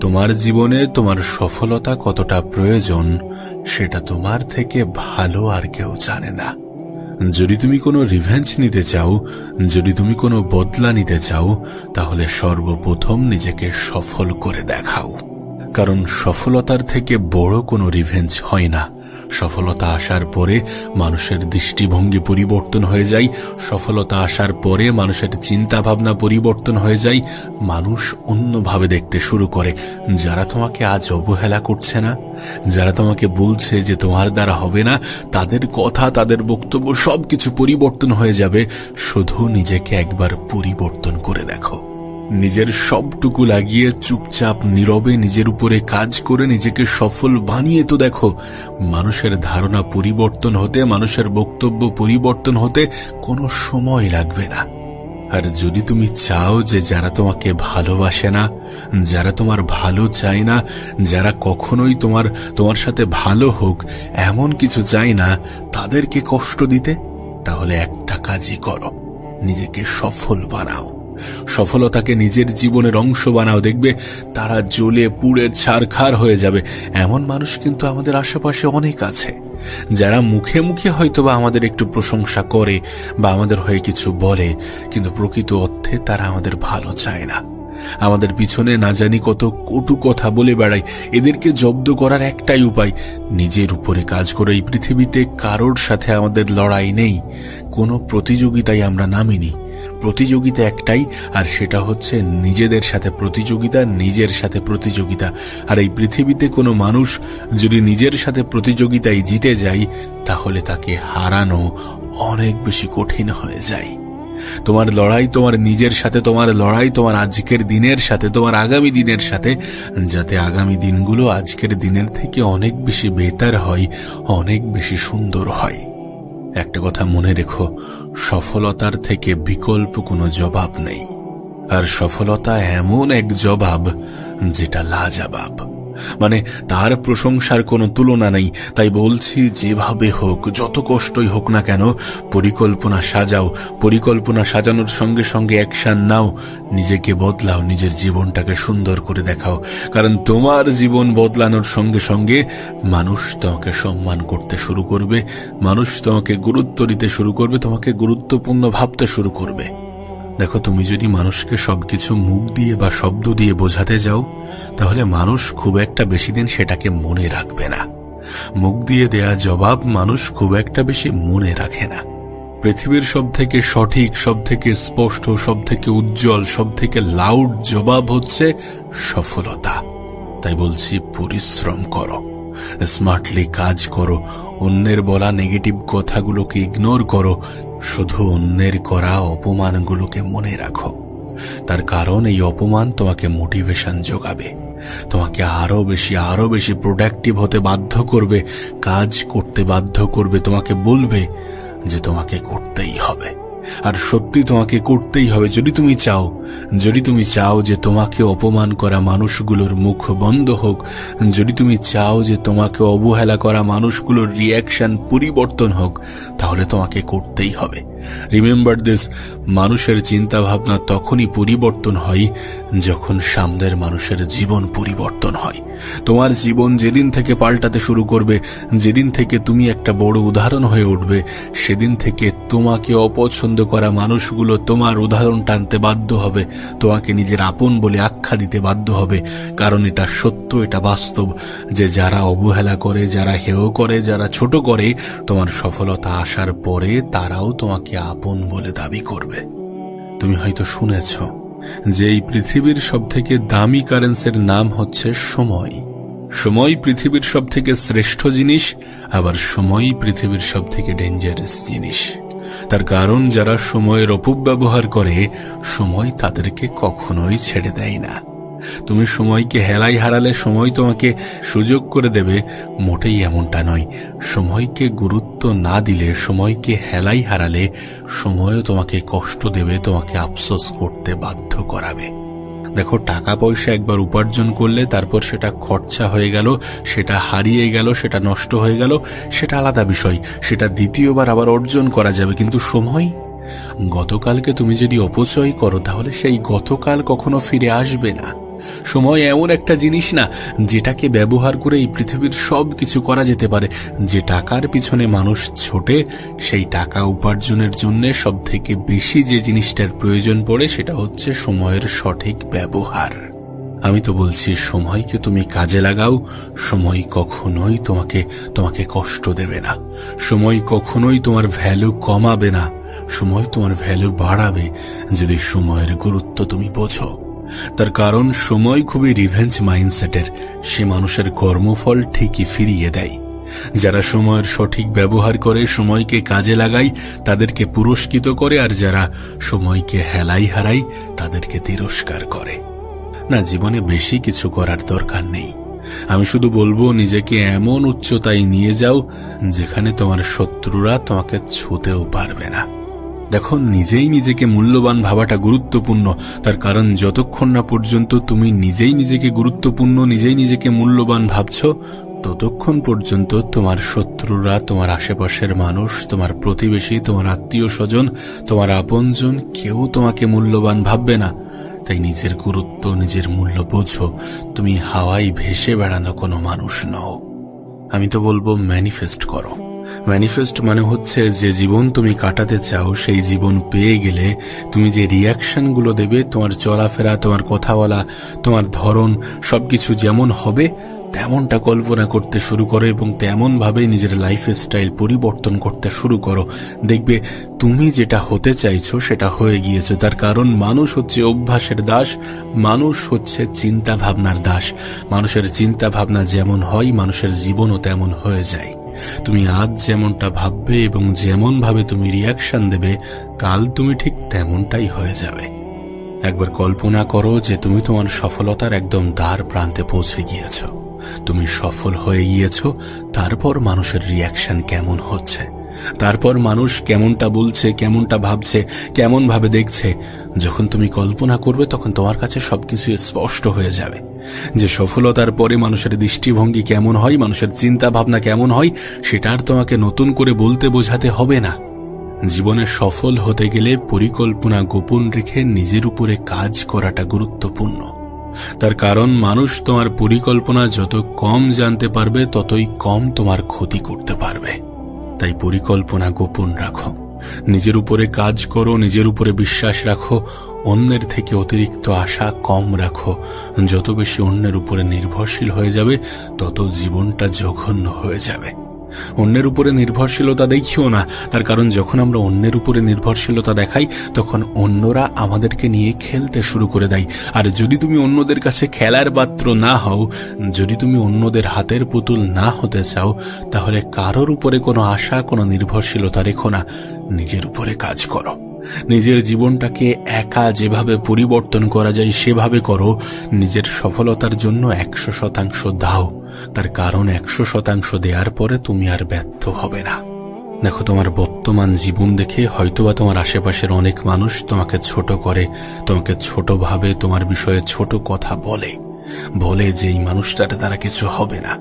তোমার জীবনে তোমার সফলতা কতটা প্রয়োজন সেটা তোমার থেকে ভালো আর কেউ জানে না। যদি তুমি কোনো রিভেঞ্জ নিতে চাও, যদি তুমি কোনো বদলা নিতে চাও, তাহলে সর্বপ্রথম নিজেকে সফল করে দেখাও। কারণ সফলতার থেকে বড় কোনো রিভেঞ্জ হয় না। সফলতা আসার পরে মানুষের দৃষ্টিভঙ্গি পরিবর্তন হয়ে যায়, সফলতা আসার পরে মানুষের চিন্তা ভাবনা পরিবর্তন হয়ে যায়, মানুষ অন্যভাবে দেখতে শুরু করে। যারা তোমাকে আজ অবহেলা করছে না, যারা তোমাকে বলছে যে তোমার দ্বারা হবে না, তাদের কথা, তাদের বক্তব্য সবকিছু পরিবর্তন হয়ে যাবে। শুধু নিজেকে একবার পরিবর্তন করে দেখো। নিজের সবটুকু লাগিয়ে চুপচাপ নীরবে নিজের উপরে কাজ করে নিজেকে সফল বানিয়ে তো দেখো। মানুষের ধারণা পরিবর্তন হতে, মানুষের বক্তব্য পরিবর্তন হতে কোনো সময় লাগবে না। আর যদি তুমি চাও যে যারা তোমাকে ভালোবাসে না, যারা তোমার ভালো চায় না, যারা কখনোই তোমার সাথে ভালো হোক এমন কিছু চায় না, তাদেরকে কষ্ট দিতে, তাহলে একটা কাজই করো, নিজেকে সফল বানাও। সফলতাকে নিজের জীবনের অংশ বানাও। দেখবে তারা জ্বলে পুড়ে ছারখার হয়ে যাবে। এমন মানুষ কিন্তু আমাদের আশেপাশে অনেক আছে, যারা মুখে মুখে হয়তোবা আমাদের একটু প্রশংসা করে বা আমাদের হয়ে কিছু বলে, কিন্তু প্রকৃত অর্থে তারা আমাদের ভালো চায় না। আমাদের পিছনে না জানি কত কটু কথা বলে বেড়ায়। এদেরকে জব্দ করার একটাই উপায়, নিজের উপরে কাজ করে। এই পৃথিবীতে কারোর সাথে আমাদের লড়াই নেই, কোনো প্রতিযোগিতায় আমরা নামিনি। প্রতিযোগিতা একটাই, আর সেটা হচ্ছে নিজেদের সাথে প্রতিযোগিতা, নিজের সাথে প্রতিযোগিতা। আর এই পৃথিবীতে কোনো মানুষ যদি নিজের সাথে প্রতিযোগিতায় জিতে যায়, তাহলে তাকে হারানো অনেক বেশি কঠিন হয়ে যায়। তোমার লড়াই তোমার নিজের সাথে, তোমার লড়াই তোমার আজকের দিনের সাথে, তোমার আগামী দিনের সাথে, যাতে আগামী দিনগুলো আজকের দিনের থেকে অনেক বেশি বেটার হয়, অনেক বেশি সুন্দর হয়। একটা কথা মনে রেখো, সফলতার থেকে বিকল্প কোনো জবাব নেই। আর সফলতা এমন এক জবাব যেটা লাজবাব, মানে তার প্রশংসার কোনো তুলনা নেই। তাই বলছি, যেভাবে হোক, যত কষ্টই হোক না কেন, পরিকল্পনা সাজাও। পরিকল্পনা সাজানোর সঙ্গে সঙ্গে অ্যাকশন নাও। নিজেকে বদলাও, নিজের জীবনটাকে সুন্দর করে দেখাও। কারণ তোমার জীবন বদলানোর সঙ্গে সঙ্গে মানুষ তোমাকে সম্মান করতে শুরু করবে, মানুষ তোমাকে গুরুত্ব দিতে শুরু করবে, তোমাকে গুরুত্বপূর্ণ ভাবতে শুরু করবে। দেখো, তুমি যদি মানুষকে সবকিছু মুখ দিয়ে বা শব্দ দিয়ে বোঝাতে যাও, তাহলে মানুষ খুব একটা বেশি দিন সেটাকে মনে রাখবে না। মুখ দিয়ে দেয়া জবাব মানুষ খুব একটা বেশি মনে রাখে না। পৃথিবীর সব থেকে সঠিক, সব থেকে স্পষ্ট, সব থেকে উজ্জ্বল, সব থেকে লাউড জবাব হচ্ছে সফলতা। তাই বলছি, পরিশ্রম করো, স্মার্টলি কাজ করো, অন্যের বলা নেগেটিভ কথাগুলোকে ইগনোর করো, শুধু অন্যের করা অপমানগুলোকে মনে রাখো। তার কারণ এই অপমান তোমাকে মোটিভেশন যোগাবে, তোমাকে আরো বেশি প্রোডাক্টিভ হতে বাধ্য করবে, কাজ করতে বাধ্য করবে, তোমাকে বলবে যে তোমাকে করতেই হবে। আর সত্যি তোমাকে করতেই হবে। যদি তুমি চাও যে তোমাকে অপমান করা মানুষগুলোর মুখ বন্ধ হোক, যদি তুমি চাও যে তোমাকে অবহেলা করা মানুষগুলোর রিয়াকশন পরিবর্তন হোক, তাহলে তোমাকে করতেই হবে। রিমেম্বার দিস, মানুষের চিন্তা ভাবনা তখনই পরিবর্তন হয় যখন সামনের মানুষের জীবন পরিবর্তন হয়। তোমার জীবন যেদিন থেকে পাল্টাতে শুরু করবে, যেদিন থেকে তুমি একটা বড় উদাহরণ হয়ে উঠবে, সেদিন থেকে তোমাকে অপছন্দ করা মানুষগুলো তোমার উদাহরণ টানতে বাধ্য হবে, তোমাকে নিজের আপন বলে আখ্যা দিতে বাধ্য হবে। কারণ এটা সত্য, এটা বাস্তব, যে যারা অবহেলা করে, যারা হেয় করে, যারা ছোট করে, তোমার সফলতা আসার পরে তারাও তোমাকে আপন বলে দাবি করবে। তুমি হয়তো শুনেছ যে এই পৃথিবীর সব থেকে দামি কারেন্সির নাম হচ্ছে সময়। সময় পৃথিবীর সব থেকে শ্রেষ্ঠ জিনিস, আবার সময় পৃথিবীর সব থেকে ডেঞ্জারাস জিনিস। তার কারণ যারা সময়ের অপব্যবহার করে, সময় তাদেরকে কখনোই ছেড়ে দেয় না। তুমি সময়কে হেলাই হারালে সময় তোমাকে সুযোগ করে দেবে, মোটেই এমনটা নয়। সময়কে গুরুত্ব না দিলে, সময়কে হেলাই হারালে, সময়ও তোমাকে কষ্ট দেবে, তোমাকে আফসোস করতে বাধ্য করাবে। দেখো, টাকা পয়সা একবার উপার্জন করলে তারপর সেটা খরচা হয়ে গেল, সেটা হারিয়ে গেল, সেটা নষ্ট হয়ে গেল, সেটা আলাদা বিষয়, সেটা দ্বিতীয়বার আবার অর্জন করা যাবে। কিন্তু সময়, গতকালকে তুমি যদি অপচয় করো, তাহলে সেই গতকাল কখনো ফিরে আসবে না। সময় এমন একটা জিনিস না যেটাকে ব্যবহার করে এই পৃথিবীর সব কিছু করা যেতে পারে। যে টাকার পিছনে মানুষ ছোটে, সেই টাকা উপার্জনের জন্য সব থেকে বেশি যে জিনিসটার প্রয়োজন পড়ে সেটা হচ্ছে সময়ের সঠিক ব্যবহার। আমি তো বলছি, সময়কে তুমি কাজে লাগাও। সময় কখনোই তোমাকে কষ্ট দেবে না। সময় কখনোই তোমার ভ্যালু কমাবে না। সময় তোমার ভ্যালু বাড়াবে যদি সময়ের গুরুত্ব তুমি বোঝো। তার কারণ সময় খুবই রিভেঞ্জ মাইন্ডসেটের। সে মানুষের কর্মফল ঠিকই ফিরিয়ে দেয়। যারা সময়ের সঠিক ব্যবহার করে, সময়কে কাজে লাগায়, তাদেরকে পুরস্কৃত করে, আর যারা সময়কে হেলাই হারায় তাদেরকে তিরস্কার করে। না, জীবনে বেশি কিছু করার দরকার নেই। আমি শুধু বলবো, নিজেকে এমন উচ্চতায় নিয়ে যাও যেখানে তোমার শত্রুরা তোমাকে ছুঁতেও পারবে না। দেখো, নিজেই নিজেকে মূল্যবান ভাবাটা গুরুত্বপূর্ণ। তার কারণ যতক্ষণ না পর্যন্ত তুমি নিজেই নিজেকে গুরুত্বপূর্ণ, নিজেই নিজেকে মূল্যবান ভাবছ, ততক্ষণ পর্যন্ত তোমার শত্রুরা, তোমার আশেপাশের মানুষ, তোমার প্রতিবেশী, তোমার আত্মীয় স্বজন, তোমার আপনজন কেউ তোমাকে মূল্যবান ভাববে না। তাই নিজের গুরুত্ব, নিজের মূল্য বোঝো। তুমি হাওয়ায় ভেসে বেড়ানো কোনো মানুষ নও। আমি তো বলবো, ম্যানিফেস্ট করো। ম্যানিফেস্ট মানে হচ্ছে যে জীবন তুমি কাটাতে চাও, সেই জীবন পেয়ে গেলে তুমি যে রিয়াকশনগুলো দেবে, তোমার চলাফেরা, তোমার কথা বলা, তোমার ধরন, সবকিছু যেমন হবে তেমনটা কল্পনা করতে শুরু করো এবং তেমন ভাবে নিজের লাইফ স্টাইল পরিবর্তন করতে শুরু করো। দেখবে তুমি যেটা হতে চাইছো সেটা হয়ে গিয়েছে। তার কারণ মানুষ হচ্ছে অভ্যাসের দাস, মানুষ হচ্ছে চিন্তা ভাবনার দাস। মানুষের চিন্তা ভাবনা যেমন হয়, মানুষের জীবনও তেমন হয়ে যায়। তুমি আজ যেমনটা ভাববে এবং যেমন ভাবে তুমি রিয়াকশন দেবে, কাল তুমি ঠিক তেমনটাই হয়ে যাবে। একবার কল্পনা করো যে তুমি তোমার সফলতার একদম দ্বার প্রান্তে পৌঁছে গিয়েছো, তুমি সফল হয়ে গিয়েছো। তারপর মানুষের রিয়াকশন কেমন হচ্ছে, তারপর মানুষ কেমনটা বলছে, কেমনটা ভাবছে, কেমন ভাবে দেখছে। যখন তুমি কল্পনা করবে তখন তোমার কাছে সবকিছু স্পষ্ট হয়ে যাবে যে সফলতার পরে মানুষের দৃষ্টিভঙ্গি কেমন হয়, মানুষের চিন্তা ভাবনা কেমন হয়, সেটা আর তোমাকে নতুন করে বলতে বোঝাতে হবে না। জীবনে সফল হতে গেলে পরিকল্পনা গোপন রেখে নিজের উপরে কাজ করাটা গুরুত্বপূর্ণ। তার কারণ মানুষ তোমার পরিকল্পনা যত কম জানতে পারবে, ততই কম তোমার ক্ষতি করতে পারবে। তাই পরিকল্পনা গোপন রাখো, নিজের উপরে কাজ করো, নিজের উপরে বিশ্বাস রাখো, অন্যের থেকে অতিরিক্ত আশা কম রাখো। যত বেশি অন্যের উপরে নির্ভরশীল হয়ে যাবে, তত জীবনটা জঘন্য হয়ে যাবে। অন্যের উপরে নির্ভরশীলতা দেখিও না। তার কারণ যখন আমরা অন্যের উপরে নির্ভরশীলতা দেখাই, তখন অন্যরা আমাদেরকে নিয়ে খেলতে শুরু করে দেয়। আর যদি তুমি অন্যদের কাছে খেলার পাত্র না হও, যদি তুমি অন্যদের হাতের পুতুল না হতে চাও, তাহলে কারোর উপরে কোনো আশা, কোনো নির্ভরশীলতা রেখো না। নিজের উপরে কাজ করো। নিজের জীবনটাকে একা যেভাবে পরিবর্তন করা যায় সেভাবে করো। নিজের সফলতার জন্য 100% দাও। তার কারণ 100% দেওয়ার পরে তুমি আর ব্যর্থ হবে না। দেখো, তোমার বর্তমান জীবন দেখে হয়তোবা তোমার আশেপাশের অনেক মানুষ তোমাকে ছোট করে, তোমাকে ছোট ভাবে, তোমার বিষয়ে ছোট কথা বলে যে এই মানুষটার দ্বারা কিছু হবে না,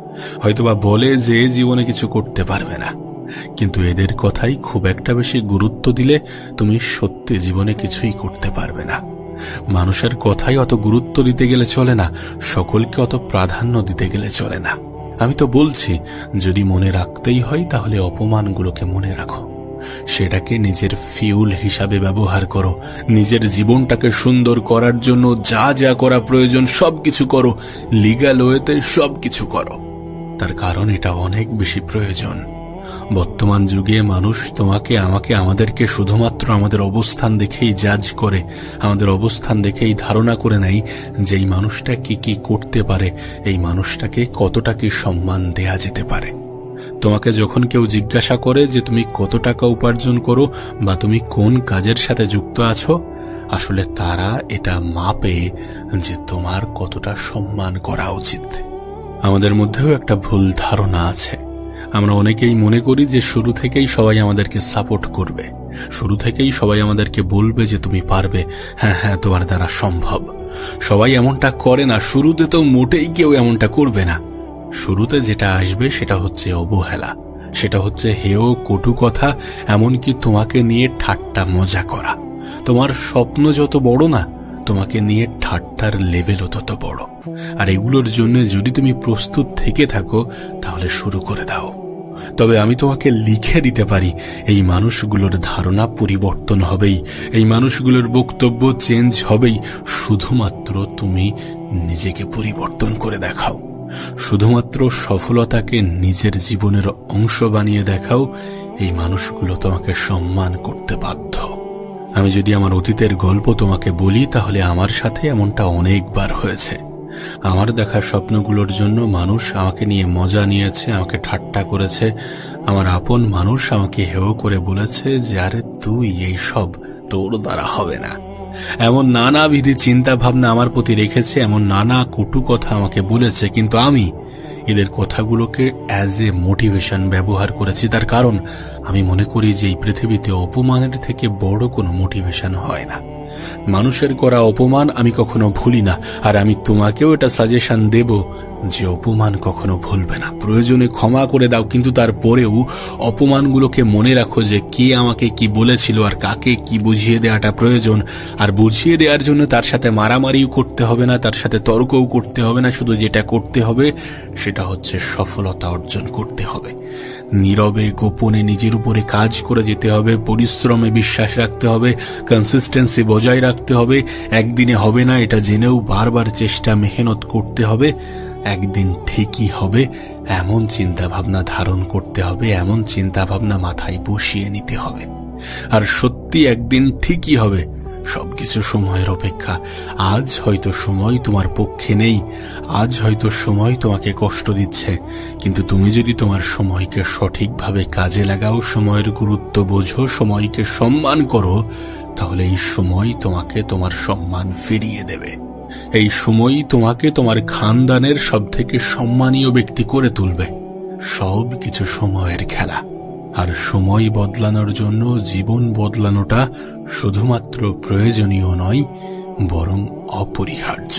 হয়তোবা বলে যে জীবনে কিছু করতে পারবে না। কিন্তু এদের কথাই খুব একটা বেশি গুরুত্ব দিলে তুমি সত্যি জীবনে কিছুই করতে পারবে না। মানুষের কথাই অত গুরুত্ব দিতে গেলে চলে না, সকলকে অত প্রাধান্য দিতে গেলে চলে না। আমি তো বলছি, যদি মনে রাখতেই হয় তাহলে অপমানগুলোকে মনে রাখো, সেটাকে নিজের ফিউল হিসাবে ব্যবহার করো। নিজের জীবনটাকে সুন্দর করার জন্য যা যা করা প্রয়োজন সবকিছু করো, লিগ্যাল ওয়েতে সবকিছু করো। তার কারণ এটা অনেক বেশি প্রয়োজন। বর্তমান যুগে মানুষ তোমাকে, আমাকে, আমাদেরকে শুধুমাত্র আমাদের অবস্থান দেখেই জাজ করে, আমাদের অবস্থান দেখেই ধারণা করে নেয় যে এই মানুষটা কি কি করতে পারে, এই মানুষটাকে কতটা কি সম্মান দেয়া যেতে পারে। তোমাকে যখন কেউ জিজ্ঞাসা করে যে তুমি কত টাকা উপার্জন করো বা তুমি কোন কাজের সাথে যুক্ত আছো, আসলে তারা এটা মাপে যে তোমার কতটা সম্মান করা উচিত। আমাদের মধ্যেও একটা ভুল ধারণা আছে। আমরা অনেকেই মনে করি যে শুরু থেকেই সবাই আমাদেরকে সাপোর্ট করবে, শুরু থেকেই সবাই আমাদেরকে বলবে যে তুমি পারবে, হ্যাঁ হ্যাঁ তোমার দ্বারা সম্ভব। সবাই এমনটা করে না, শুরুতে তো মোটেই কেউ এমনটা করবে না। শুরুতে যেটা আসবে সেটা হচ্ছে অবহেলা, সেটা হচ্ছে হেয়, কটু কথা, এমনকি তোমাকে নিয়ে ঠাট্টা মজা করা। তোমার স্বপ্ন যত বড় না, তোমাকে নিয়ে ঠাট্টার লেভেলও তত বড়। আর এগুলোর জন্য যদি তুমি প্রস্তুত থেকে থাকো তাহলে শুরু করে দাও। তবে আমি তোমাকে লিখে দিতে পারি, এই মানুষগুলোর ধারণা পরিবর্তন হবেই, এই মানুষগুলোর বক্তব্য চেঞ্জ হবেই, শুধুমাত্র তুমি নিজেকে পরিবর্তন করে দেখাও। শুধুমাত্র সফলতাকে নিজের জীবনের অংশ বানিয়ে দেখাও, এই মানুষগুলো তোমাকে সম্মান করতে বাধ্য। আমি যদি আমার অতীতের গল্প তোমাকে বলি তাহলে আমার সাথে এমনটা অনেকবার হয়েছে। আমার দেখা স্বপ্নগুলোর জন্য মানুষ আমাকে নিয়ে মজা নিয়েছে, আমাকে ঠাট্টা করেছে। আমার আপন মানুষ আমাকে হেয় করে বলেছে যে আরে তুই এই সব তোর দ্বারা হবে না। এমন নানাবিধ চিন্তা ভাবনা আমার প্রতি রেখেছে, এমন নানা কটু কথা আমাকে বলেছে, কিন্তু আমি এদের কথাগুলোকে অ্যাজ এ মোটিভেশন ব্যবহার করেছি। তার কারণ আমি মনে করি যে এই পৃথিবীতে অপমানের থেকে বড় কোনো মোটিভেশন হয় না। মানুষের করা অপমান আমি কখনো ভুলি না, আর আমি তোমাকেও এটা সাজেশন দেব যে অপমান কখনো ভুলবে না। প্রয়োজনে ক্ষমা করে দাও, কিন্তু তারপরেও অপমানগুলোকে মনে রাখো যে কে আমাকে কি বলেছিল আর কাকে কি বুঝিয়ে দেওয়াটা প্রয়োজন। আর বুঝিয়ে দেওয়ার জন্য তার সাথে মারামারিও করতে হবে না, তার সাথে তর্কও করতে হবে না। শুধু যেটা করতে হবে সেটা হচ্ছে সফলতা অর্জন করতে হবে। নীরবে গোপনে নিজের উপরে কাজ করে যেতে হবে, পরিশ্রমে বিশ্বাস রাখতে হবে, কনসিস্টেন্সি বজায় রাখতে হবে। একদিনে হবে না এটা জেনেও বারবার চেষ্টা মেহনত করতে হবে। একদিন ঠিকই হবে এমন চিন্তা ভাবনা ধারণ করতে হবে, এমন চিন্তা ভাবনা মাথায় বসিয়ে নিতে হবে। আর সত্যি একদিন ঠিকই হবে। সবকিছু সময়ের অপেক্ষা। আজ হয়তো সময় তোমার পক্ষে নেই, আজ হয়তো সময় তোমাকে কষ্ট দিচ্ছে, কিন্তু তুমি যদি তোমার সময়কে সঠিকভাবে কাজে লাগাও, সময়ের গুরুত্ব বোঝো, সময়কে সম্মান করো, তাহলে এই সময় তোমাকে তোমার সম্মান ফিরিয়ে দেবে। এই সময়ই তোমাকে তোমার খানদানের সবথেকে সম্মানীয় ব্যক্তি করে তুলবে। সব কিছু সময়ের খেলা। আর সময় বদলানোর জন্য জীবন বদলানোটা শুধুমাত্র প্রয়োজনীয় নয়, বরং অপরিহার্য।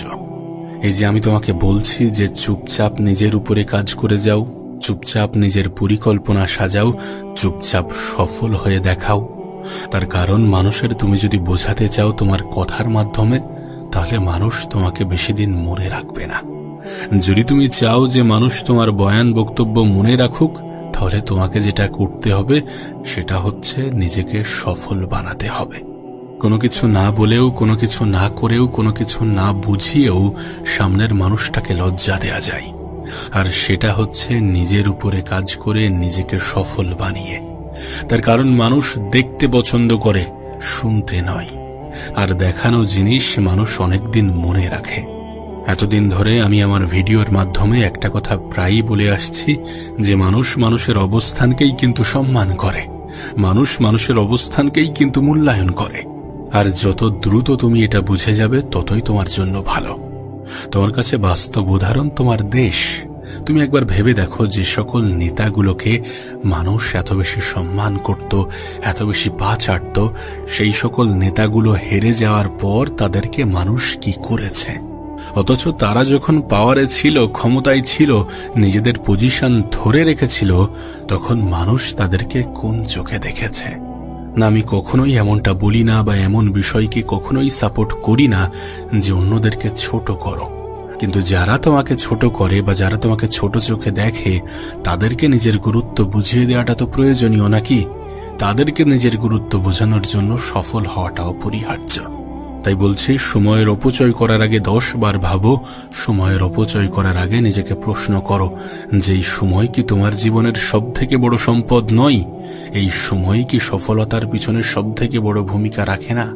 এই যে আমি তোমাকে বলছি যে চুপচাপ নিজের উপরে কাজ করে যাও, চুপচাপ নিজের পরিকল্পনা সাজাও, চুপচাপ সফল হয়ে দেখাও। তার কারণ মানুষের তুমি যদি বোঝাতে চাও তোমার কথার মাধ্যমে, তাহলে মানুষ তোমাকে বেশি দিন মনে রাখবে না। যদি তুমি চাও যে মানুষ তোমার বয়ান বক্তব্য মনে রাখুক, তাহলে তোমাকে যেটা করতে হবে সেটা হচ্ছে নিজেকে সফল বানাতে হবে। কোনো কিছু না বলেও, কোনো কিছু না করেও, কোনো কিছু না বুঝিয়েও সামনের মানুষটাকে লজ্জা দেয়া যায়। আর সেটা হচ্ছে নিজের উপরে কাজ করে নিজেকে সফল বানিয়ে। তার কারণ মানুষ দেখতে পছন্দ করে, শুনতে নয়। আর দেখানো জিনিস মানুষ অনেকদিন মনে রাখে। এতদিন ধরে আমি আমার ভিডিওর মাধ্যমে একটা কথা প্রায়ই বলে আসছি যে মানুষ মানুষের অবস্থানকেই কিন্তু সম্মান করে, মানুষ মানুষের অবস্থানকেই কিন্তু মূল্যায়ন করে। আর যত দ্রুত তুমি এটা বুঝে যাবে ততই তোমার জন্য ভালো। তোমার কাছে বাস্তব উদাহরণ তোমার দেশ। তুমি একবার ভেবে দেখো যে সকল নেতাগুলোকে মানুষ এত বেশি সম্মান করত, এত বেশি পা চাটত, সেই সকল নেতাগুলো হেরে যাওয়ার পর তাদেরকে মানুষ কি করেছে। অথচ তারা যখন পাওয়ারে ছিল, ক্ষমতায় ছিল, নিজেদের পজিশন ধরে রেখেছিল, তখন মানুষ তাদেরকে কোন চোখে দেখেছে। না, আমি কখনোই এমনটা বলি না বা এমন বিষয়কে কখনোই সাপোর্ট করি না যে অন্যদেরকে ছোট করো। কিন্তু যারা তোমাকে ছোট করে বা যারা তোমাকে ছোট চোখে দেখে, তাদেরকে নিজের গুরুত্ব বুঝিয়ে দেওয়াটা তো প্রয়োজনীয় নাকি? তাদেরকে নিজের গুরুত্ব বোঝানোর জন্য সফল হওয়াটা অপরিহার্য। তাই বলছি, সময়ের অপচয় করার আগে 10 বার ভাবো। সময়ের অপচয় করার আগে নিজেকে প্রশ্ন করো যে এই সময় কি তোমার জীবনের সবথেকে বড় সম্পদ নয়? এই সময় কি সফলতার পিছনে সবথেকে বড় ভূমিকা রাখে না?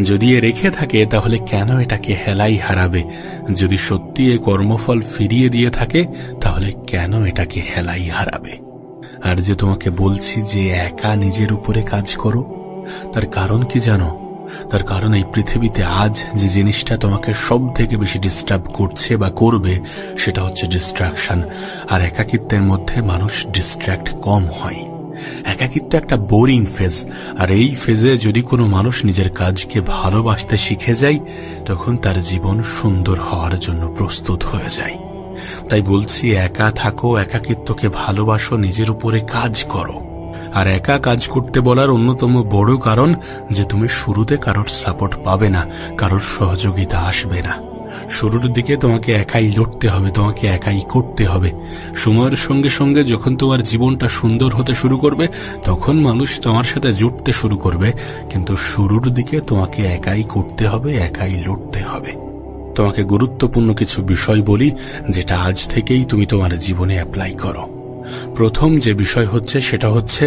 যদি এ রেখে থাকে তাহলে কেন এটাকে হেলাই হারাবে? যদি সত্যি এ কর্মফল ফিরিয়ে দিয়ে থাকে তাহলে কেন এটাকে হেলাই হারাবে? আর যে তোমাকে বলছি যে একা নিজের উপরে কাজ করো, তার কারণ কি জানো? তার কারণ এই পৃথিবীতে আজ যে জিনিসটা তোমাকে সব থেকে বেশি ডিস্টার্ব করছে বা করবে সেটা হচ্ছে ডিস্ট্রাকশন। আর একাকিত্বের মধ্যে মানুষ ডিস্ট্র্যাক্ট কম হয়। একাকিত্ব একটা বোরিং ফেজ, আর এই ফেজে যদি কোনো মানুষ নিজের কাজকে ভালোবাসতে শিখে যায় তখন তার জীবন সুন্দর হওয়ার জন্য প্রস্তুত হয়ে যায়। তাই বলছি, একা থাকো, একাকিত্বকে ভালোবাসো, নিজের উপরে কাজ করো। আর একা কাজ করতে বলার অন্যতম বড় কারণ যে তুমি শুরুতে কারোর সাপোর্ট পাবে না, কারোর সহযোগিতা আসবে না। শুরুর দিকে তোমাকে একাই লড়তে হবে, তোমাকে একাই করতে হবে। সময়ের সঙ্গে সঙ্গে যখন তোমার জীবনটা সুন্দর হতে শুরু করবে তখন মানুষ তোমার সাথে জুটতে শুরু করবে, কিন্তু শুরুর দিকে তোমাকে একাই করতে হবে, একাই লড়তে হবে। তোমাকে গুরুত্বপূর্ণ কিছু বিষয় বলি যেটা আজ থেকেই তুমি তোমার জীবনে অ্যাপ্লাই করো। প্রথম যে বিষয় হচ্ছে সেটা হচ্ছে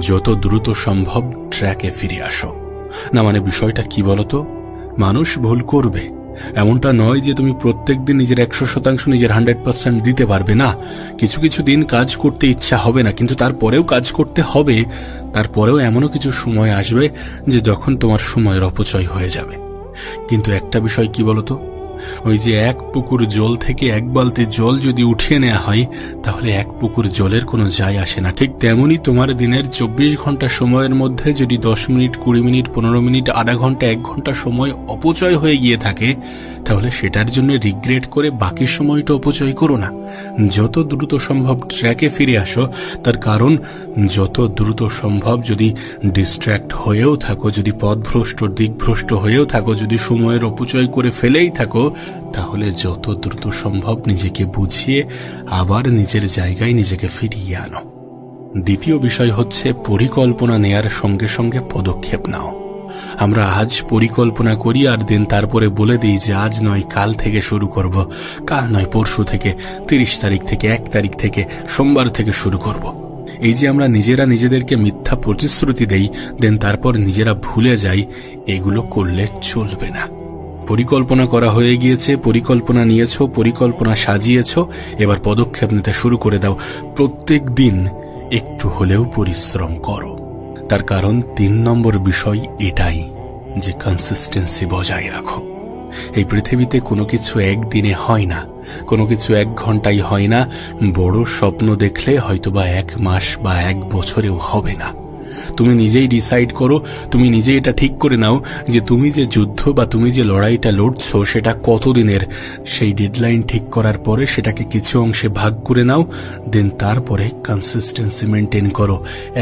যত দ্রুত সম্ভব ট্র্যাকে ফিরে আসো। না মানে বিষয়টা কি বলতো, মানুষ ভুল করবে, এমনটা নয় যে তুমি প্রত্যেকদিন নিজের 100% নিজের 100% দিতে পারবে না। কিছু কিছু দিন কাজ করতে ইচ্ছা হবে না, কিন্তু তারপরেও কাজ করতে হবে। তারপরেও এমনও কিছু সময় আসবে যে যখন তোমার সময়ের অপচয় হয়ে যাবে। কিন্তু একটা বিষয় কি বলতো, ওই যে এক পুকুর জল থেকে এক বালতি জল যদি উঠিয়ে নেওয়া হয় তাহলে এক পুকুর জলের কোনো যায় আসে না। ঠিক তেমনি তোমার দিনের 24 ঘন্টা সময়ের মধ্যে যদি 10 মিনিট, 20 মিনিট, 15 মিনিট, আধা ঘন্টা, 1 ঘন্টা সময় অপচয় হয়ে গিয়ে থাকে তাহলে সেটার জন্য রিগ্রেট করে বাকি সময়টা অপচয় করো না। যত দ্রুত সম্ভব ট্র্যাকে ফিরে আসো। তার কারণ যত দ্রুত সম্ভব যদি ডিস্ট্র্যাক্ট হয়েও থাকো, যদি পথভ্রষ্ট, দিকভ্রষ্ট হয়েও থাকো, যদি সময়ের অপচয় করে ফেলেই থাকো, তাহলে যত দ্রুত সম্ভব নিজেকে বুঝিয়ে আবার নিজের জায়গায় নিজেকে ফিরিয়ে আনো। দ্বিতীয় বিষয় হচ্ছে পরিকল্পনা নেয়ার সঙ্গে সঙ্গে পদক্ষেপ নাও। আমরা আজ পরিকল্পনা করি আর দিন তারপরে বলে দিই যে আজ নয় কাল থেকে শুরু করব, কাল নয় পরশু থেকে, 30 তারিখ থেকে, 1 তারিখ থেকে, সোমবার থেকে শুরু করব। এই যে আমরা নিজেরা নিজেদেরকে মিথ্যা প্রতিশ্রুতি দেই, দেন তারপর নিজেরা ভুলে যাই, এগুলো করলে চলবে না। পরিকল্পনা করা হয়ে গিয়েছে, পরিকল্পনা নিয়েছো, পরিকল্পনা সাজিয়েছো, এবার পদক্ষেপ নিতে শুরু করে দাও। প্রত্যেক দিন একটু হলেও পরিশ্রম করো। তার কারণ 3 নম্বর বিষয় এটাই যে কনসিস্টেন্সি বজায় রাখো। এই পৃথিবীতে কোনো কিছু একদিনে হয় না, কোনো কিছু 1 ঘন্টায় হয় না। বড় স্বপ্ন দেখলে হয়তোবা 1 মাস বা 1 বছরেও হবে না। তুমি নিজেই ডিসাইড করো, তুমি নিজে এটা ঠিক করে নাও যে তুমি যে যুদ্ধ বা তুমি যে লড়াইটা লড়ছো সেটা কতদিনের। সেই ডেডলাইন ঠিক করার পরে সেটাকে কিছু অংশে ভাগ করে নাও, দেন তারপরে কনসিস্টেন্সি মেনটেন করো।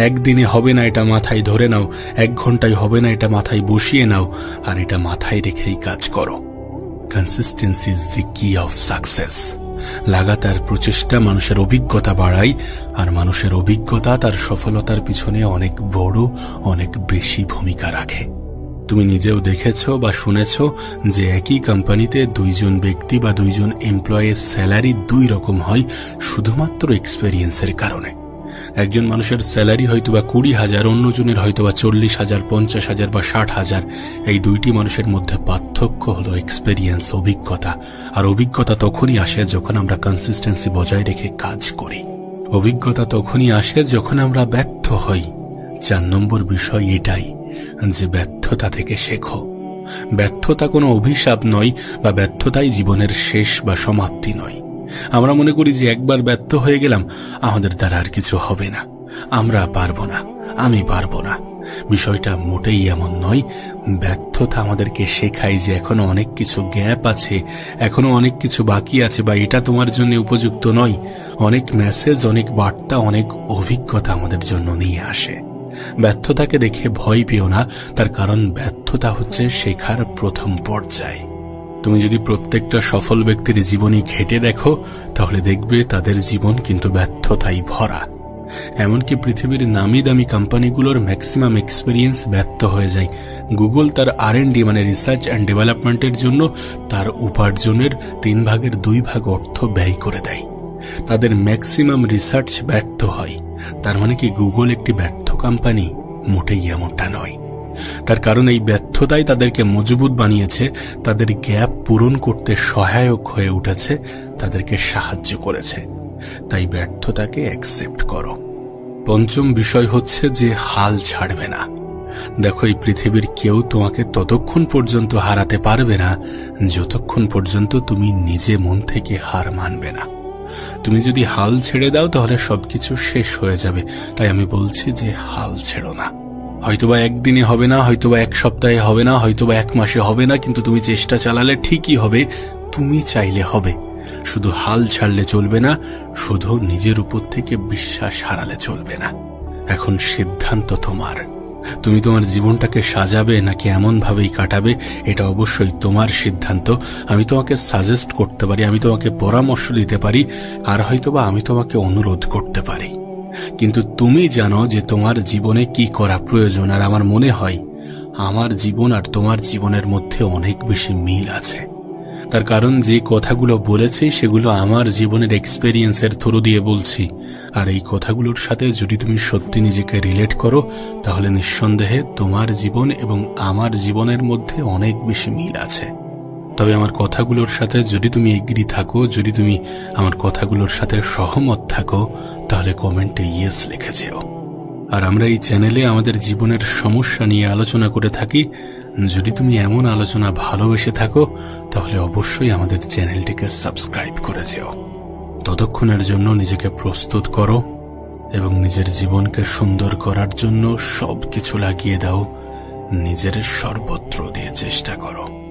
একদিনে হবে না এটা মাথায় ধরে নাও, 1 ঘন্টায় হবে না এটা মাথায় বসিয়ে নাও, আর এটা মাথায় রেখেই কাজ করো। কনসিস্টেন্সি ইজ দি কি অফ সাকসেস। লাগাতার প্রচেষ্টা মানুষের অভিজ্ঞতা বাড়ায়, আর মানুষের অভিজ্ঞতা তার সফলতার পিছনে অনেক বড়, অনেক বেশি ভূমিকা রাখে। তুমি নিজেও দেখেছো বা শুনেছো যে একই কোম্পানিতে 2 জন ব্যক্তি বা 2 জন এমপ্লয়ের স্যালারি 2 রকম হয় শুধুমাত্র এক্সপেরিয়েন্সের কারণে। একজন মানুষের স্যালারি হয়তোবা 20,000, অন্যজনের হয়তোবা 40,000, 50,000 বা 60,000। এই 2টি মানুষের মধ্যে পার্থক্য হলো এক্সপেরিয়েন্স, অভিজ্ঞতা। আর অভিজ্ঞতা তখনই আসে যখন আমরা কনসিস্টেন্সি বজায় রেখে কাজ করি। অভিজ্ঞতা তখনই আসে যখন আমরা ব্যর্থ হই। 4 নম্বর বিষয় এটাই যে ব্যর্থতা থেকে শেখো। ব্যর্থতা কোনো অভিশাপ নয়, বা ব্যর্থতাই জীবনের শেষ বা সমাপ্তি নয়। আমরা মনে করি যে একবার ব্যর্থ হয়ে গেলাম, আমাদের দ্বারা আর কিছু হবে না, আমরা পারবো না, আমি পারবো না। বিষয়টা মোটেই এমন নয়। ব্যর্থতা আমাদেরকে শেখায় যে এখনো অনেক কিছু গ্যাপ আছে, এখনো অনেক কিছু বাকি আছে, বা এটা তোমার জন্য উপযুক্ত নয়। অনেক মেসেজ, অনেক বার্তা, অনেক অভিজ্ঞতা আমাদের জন্য নিয়ে আসে। ব্যর্থতাকে দেখে ভয় পেও না, তার কারণ ব্যর্থতা হচ্ছে শেখার প্রথম পর্যায়। তুমি যদি প্রত্যেকটা সফল ব্যক্তির জীবনী ঘেঁটে দেখো তাহলে দেখবে তাদের জীবন কিন্তু ব্যর্থতাই ভরা। এমনকি পৃথিবীর নামি দামি কোম্পানিগুলোর ম্যাক্সিমাম এক্সপেরিয়েন্স ব্যর্থ হয়ে যায়। গুগল তার R&D মানে রিসার্চ অ্যান্ড ডেভেলপমেন্টের জন্য তার উপার্জনের 3 ভাগের 2 ভাগ অর্থ ব্যয় করে দেয়। তাদের ম্যাক্সিমাম রিসার্চ ব্যর্থ হয়। তার মানে কি গুগল একটি ব্যর্থ কোম্পানি? মোটেই এমনটা নয়। তার কারণ এই ব্যর্থতাই তাদেরকে মজবুত বানিয়েছে, তাদের গ্যাপ পূরণ করতে সহায়ক হয়ে উঠেছে, তাদেরকে সাহায্য করেছে। তাই ব্যর্থতাকে অ্যাকসেপ্ট করো। 5ম বিষয় হচ্ছে যে হাল ছাড়বে না। দেখো, এই পৃথিবীর কেউ তোমাকে ততক্ষণ পর্যন্ত হারাতে পারবে না যতক্ষণ পর্যন্ত তুমি নিজে মন থেকে হার মানবে না। তুমি যদি হাল ছেড়ে দাও তাহলে সবকিছু শেষ হয়ে যাবে। তাই আমি বলছি যে হাল ছেড়ো না। হয়তোবা একদিনে হবে না, হয়তোবা 1 সপ্তাহে হবে না, হয়তোবা 1 মাসে হবে না, কিন্তু তুমি চেষ্টা চালালে ঠিকই হবে। তুমি চাইলে হবে। শুধু হাল ছাড়লে চলবে না, শুধু নিজের উপর থেকে বিশ্বাস হারালে চলবে না। এখন সিদ্ধান্ত তোমার। তুমি তোমার জীবনটাকে সাজাবে নাকি এমন ভাবেই কাটাবে, এটা অবশ্যই তোমার সিদ্ধান্ত। আমি তোমাকে সাজেস্ট করতে পারি, আমি তোমাকে পরামর্শ দিতে পারি, আর হয়তোবা আমি তোমাকে অনুরোধ করতে পারি, কিন্তু তুমি জানো যে তোমার জীবনে কি করা প্রয়োজন। আর আমার মনে হয় আমার জীবন আর তোমার জীবনের মধ্যে অনেক বেশি মিল আছে। তার কারণ যে কথাগুলো বলেছি সেগুলো আমার জীবনের এক্সপেরিয়েন্সের থ্রু দিয়ে বলছি, আর এই কথাগুলোর সাথে যদি তুমি সত্যি নিজেকে রিলেট করো তাহলে নিঃসন্দেহে তোমার জীবন এবং আমার জীবনের মধ্যে অনেক বেশি মিল আছে। তবে আমার কথাগুলোর সাথে যদি তুমি এগ্রি থাকো, যদি তুমি আমার কথাগুলোর সাথে সহমত থাকো, তাহলে কমেন্টে ইয়েস লিখে যেও। আর আমরা এই চ্যানেলে আমাদের জীবনের সমস্যা নিয়ে আলোচনা করে থাকি। যদি তুমি এমন আলোচনা ভালোবেসে থাকো তাহলে অবশ্যই আমাদের চ্যানেলটিকে সাবস্ক্রাইব করে যেও। ততক্ষণের জন্য নিজেকে প্রস্তুত করো এবং নিজের জীবনকে সুন্দর করার জন্য সবকিছু লাগিয়ে দাও, নিজের সর্বত্র দিয়ে চেষ্টা করো।